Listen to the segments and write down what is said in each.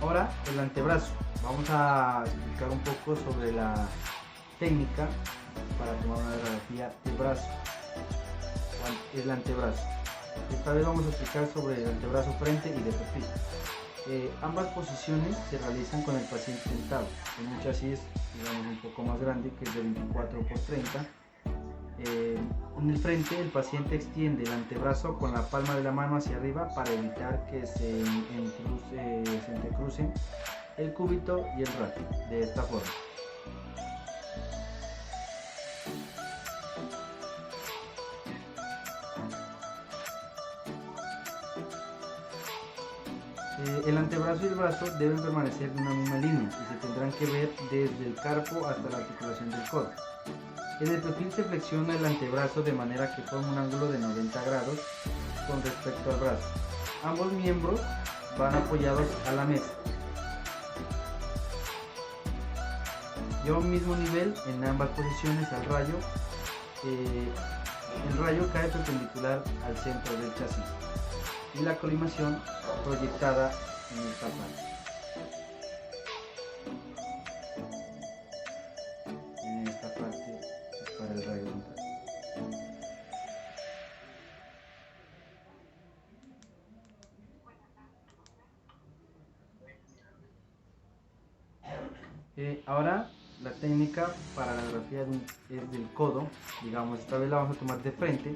Ahora el antebrazo. Vamos a explicar un poco sobre la técnica para tomar una radiografía de brazo. El antebrazo. Esta vez vamos a explicar sobre el antebrazo frente y de perfil. Ambas posiciones se realizan con el paciente sentado en un chasis, digamos, un poco más grande, que es de 24 por 30. En el frente el paciente extiende el antebrazo con la palma de la mano hacia arriba para evitar que se entrecrucen el cúbito y el radio, de esta forma. El antebrazo y el brazo deben permanecer en una misma línea y se tendrán que ver desde el carpo hasta la articulación del codo. En el perfil se flexiona el antebrazo de manera que forma un ángulo de 90 grados con respecto al brazo. Ambos miembros van apoyados a la mesa y a un mismo nivel en ambas posiciones al rayo. El rayo cae perpendicular al centro del chasis y la colimación proyectada en esta parte. En esta parte para el rayo central. Ahora la técnica para la radiografía es del codo. Digamos, esta vez la vamos a tomar de frente.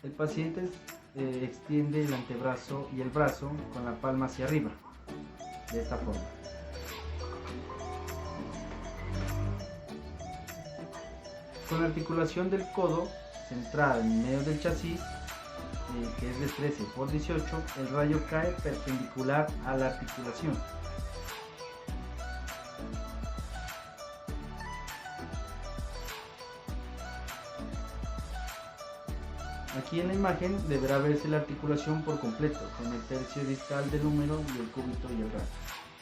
El paciente extiende el antebrazo y el brazo con la palma hacia arriba, de esta forma. Con la articulación del codo centrada en medio del chasis, que es de 13 por 18, el rayo cae perpendicular a la articulación. Aquí en la imagen deberá verse la articulación por completo, con el tercio distal del húmero y el cúbito y el radio.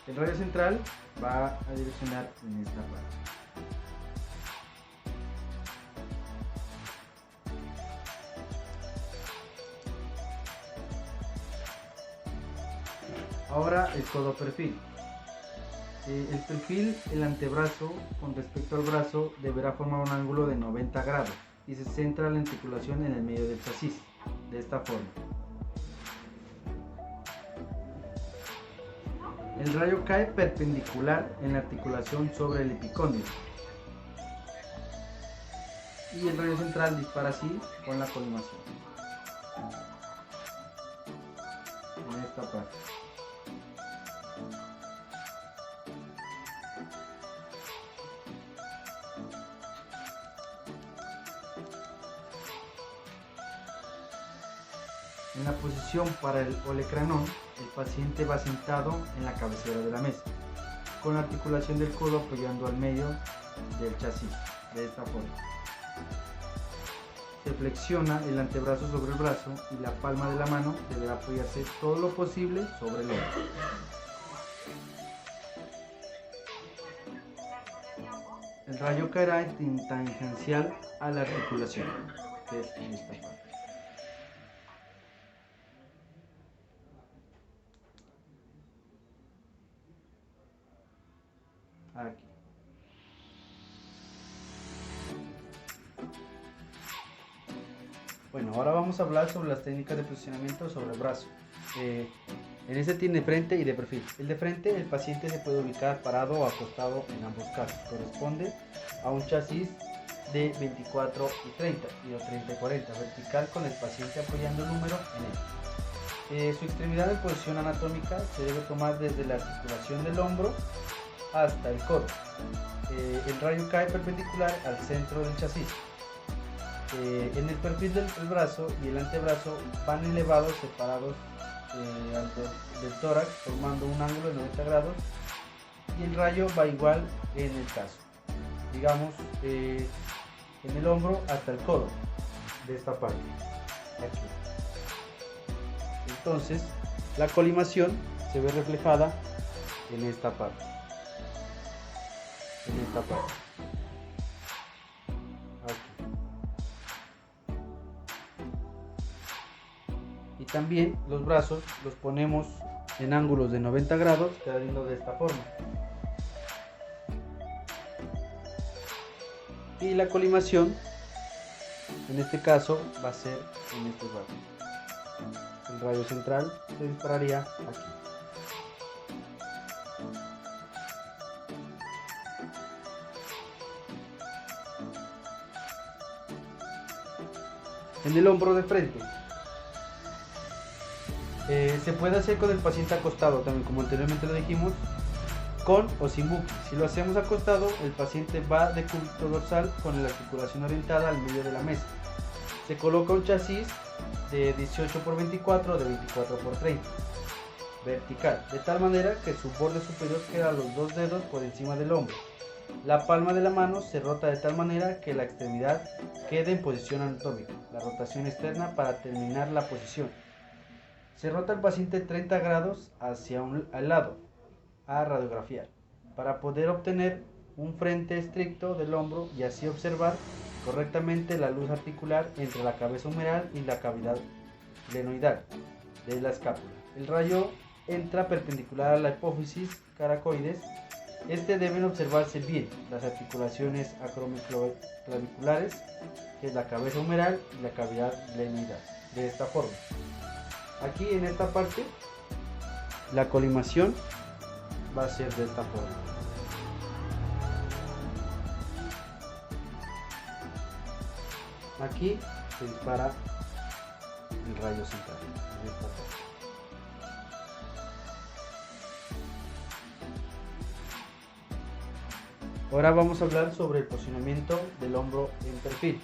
El radio central va a direccionar en esta parte. Ahora el codo perfil. El perfil, el antebrazo con respecto al brazo deberá formar un ángulo de 90 grados y se centra la articulación en el medio del chasis, de esta forma. El rayo cae perpendicular en la articulación sobre el epicóndilo y el rayo central dispara así con la colimación en esta parte. En la posición para el olecranon, el paciente va sentado en la cabecera de la mesa, con la articulación del codo apoyando al medio del chasis, de esta forma. Se flexiona el antebrazo sobre el brazo y la palma de la mano deberá apoyarse todo lo posible sobre el hombro. El rayo caerá en tangencial a la articulación, que es en esta parte. Aquí. Bueno, ahora vamos a hablar sobre las técnicas de posicionamiento sobre el brazo. En este tiene de frente y de perfil. El de frente, el paciente se puede ubicar parado o acostado en ambos casos. Corresponde a un chasis de 24 y 30 y o 30 y 40, vertical, con el paciente apoyando el número en él. Su extremidad de posición anatómica se debe tomar desde la articulación del hombro hasta el codo. El rayo cae perpendicular al centro del chasis. En el perfil del brazo y el antebrazo van elevados, separados del tórax, formando un ángulo de 90 grados, y el rayo va igual en el caso, digamos, en el hombro hasta el codo, de esta parte, aquí. Entonces, la colimación se ve reflejada en esta parte. En esta parte. Aquí. Y también los brazos los ponemos en ángulos de 90 grados, quedando de esta forma. Y la colimación, en este caso, va a ser en este rayo. El rayo central se dispararía aquí. En el hombro de frente. Se puede hacer con el paciente acostado, también como anteriormente lo dijimos, con o sin bucle. Si lo hacemos acostado, el paciente va de cúbito dorsal con la articulación orientada al medio de la mesa. Se coloca un chasis de 18 por 24 o de 24 por 30, vertical, de tal manera que su borde superior queda a los dos dedos por encima del hombro. La palma de la mano se rota de tal manera que la extremidad quede en posición anatómica. La rotación externa para terminar la posición. Se rota el paciente 30 grados hacia al lado a radiografiar para poder obtener un frente estricto del hombro y así observar correctamente la luz articular entre la cabeza humeral y la cavidad glenoidal de la escápula. El rayo entra perpendicular a la hipófisis caracoides. Deben observarse bien las articulaciones acromiclaviculares, que es la cabeza humeral y la cavidad glenoidal, de esta forma. Aquí en esta parte la colimación va a ser de esta forma. Aquí se dispara el rayo central de esta forma. Ahora vamos a hablar sobre el posicionamiento del hombro en perfil.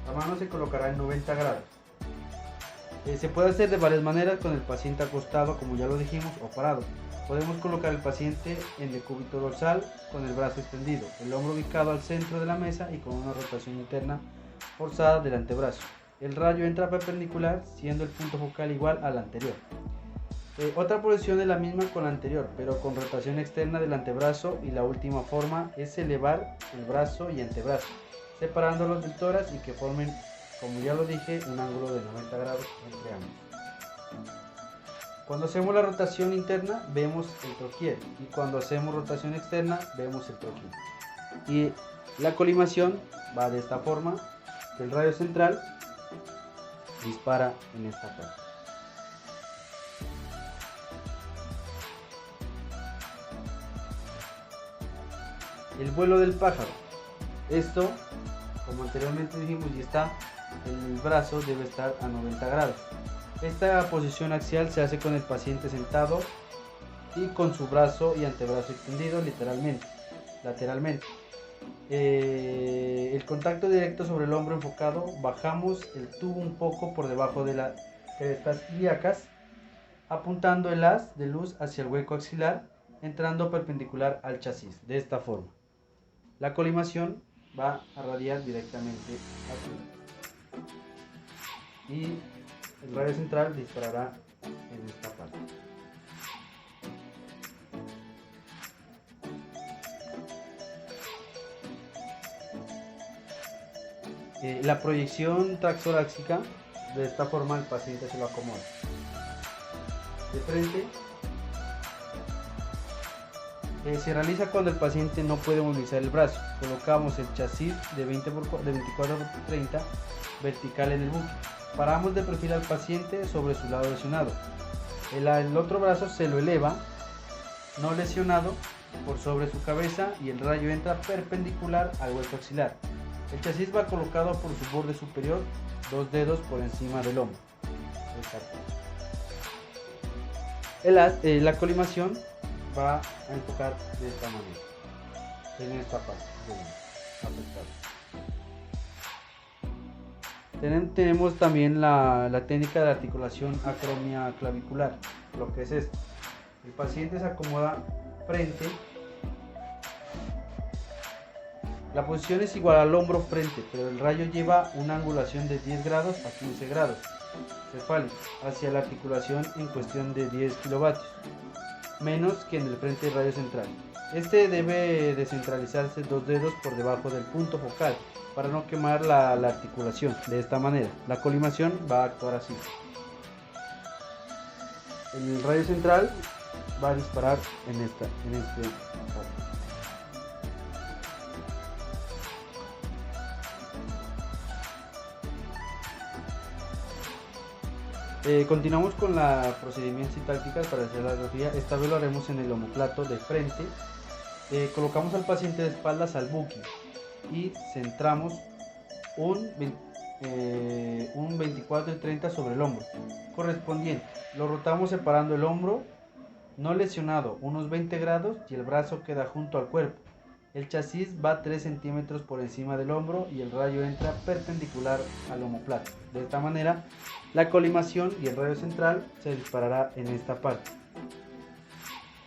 La mano se colocará en 90 grados. Se puede hacer de varias maneras, con el paciente acostado, como ya lo dijimos, o parado. Podemos colocar el paciente en decúbito dorsal con el brazo extendido, el hombro ubicado al centro de la mesa y con una rotación interna forzada del antebrazo. El rayo entra perpendicular, siendo el punto focal igual al anterior. Otra posición es la misma con la anterior, pero con rotación externa del antebrazo, y la última forma es elevar el brazo y antebrazo, separándolos del tórax y que formen, como ya lo dije, un ángulo de 90 grados entre ambos. Cuando hacemos la rotación interna vemos el troquiel, y cuando hacemos rotación externa vemos el troquiel. Y la colimación va de esta forma, que el rayo central dispara en esta parte. El vuelo del pájaro. Esto, como anteriormente dijimos, y está, el brazo debe estar a 90 grados. Esta posición axial se hace con el paciente sentado y con su brazo y antebrazo extendido lateralmente. El contacto directo sobre el hombro enfocado, bajamos el tubo un poco por debajo de las crestas ilíacas, apuntando el haz de luz hacia el hueco axilar, entrando perpendicular al chasis, de esta forma. La colimación va a radiar directamente aquí. Y el rayo central disparará en esta parte. La proyección traxoráxica, de esta forma el paciente se lo acomoda. De frente. Se realiza cuando el paciente no puede movilizar el brazo. Colocamos el chasis de 24 por 30 vertical en el buque. Paramos de perfil al paciente sobre su lado lesionado. El otro brazo se lo eleva, no lesionado, por sobre su cabeza, y el rayo entra perpendicular al hueco axilar. El chasis va colocado por su borde superior, 2 dedos por encima del hombro. La colimación va a enfocar de esta manera, en esta parte afectada. Tenemos también la técnica de articulación acromioclavicular. Lo que es esto: el paciente se acomoda frente, la posición es igual al hombro frente, pero el rayo lleva una angulación de 10 grados a 15 grados cefálico hacia la articulación en cuestión de 10 kilovatios, menos que en el frente del rayo central. Debe descentralizarse 2 dedos por debajo del punto focal para no quemar la articulación. De esta manera, la colimación va a actuar así. el rayo central va a disparar en este continuamos con los procedimientos y tácticas para hacer la radiografía. Esta vez lo haremos en el omóplato de frente. Colocamos al paciente de espaldas al buki y centramos un 24 y 30 sobre el hombro correspondiente. Lo rotamos separando el hombro no lesionado unos 20 grados y el brazo queda junto al cuerpo. El chasis va 3 centímetros por encima del hombro y el rayo entra perpendicular al omóplato. De esta manera, la colimación y el rayo central se disparará en esta parte.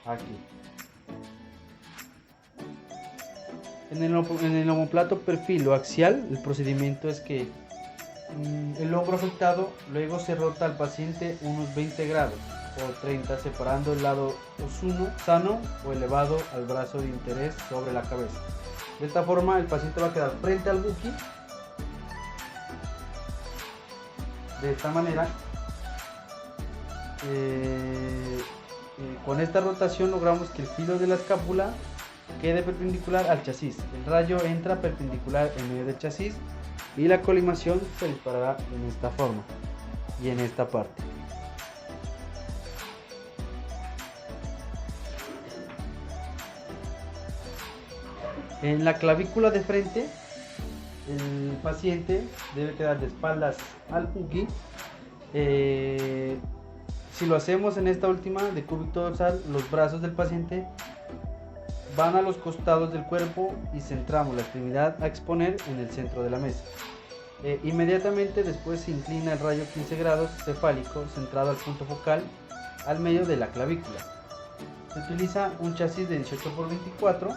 Aquí. En el omóplato perfil o axial, el procedimiento es que el hombro afectado luego se rota al paciente unos 20 grados o 30, separando el lado sano o elevado al brazo de interés sobre la cabeza. De esta forma el paciente va a quedar frente al buki. De esta manera, con esta rotación logramos que el filo de la escápula quede perpendicular al chasis. El rayo entra perpendicular en medio del chasis y la colimación se disparará en esta forma y en esta parte. En la clavícula de frente, el paciente debe quedar de espaldas al buki. Si lo hacemos en esta última de cúbito dorsal, los brazos del paciente van a los costados del cuerpo y centramos la extremidad a exponer en el centro de la mesa. Inmediatamente después se inclina el rayo 15 grados cefálico centrado al punto focal al medio de la clavícula. Se utiliza un chasis de 18 por 24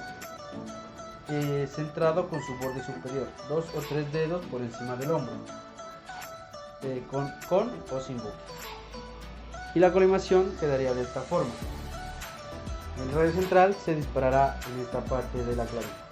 centrado con su borde superior, 2 o 3 dedos por encima del hombro, con o sin buki. Y la colimación quedaría de esta forma. El rayo central se disparará en esta parte de la clavícula.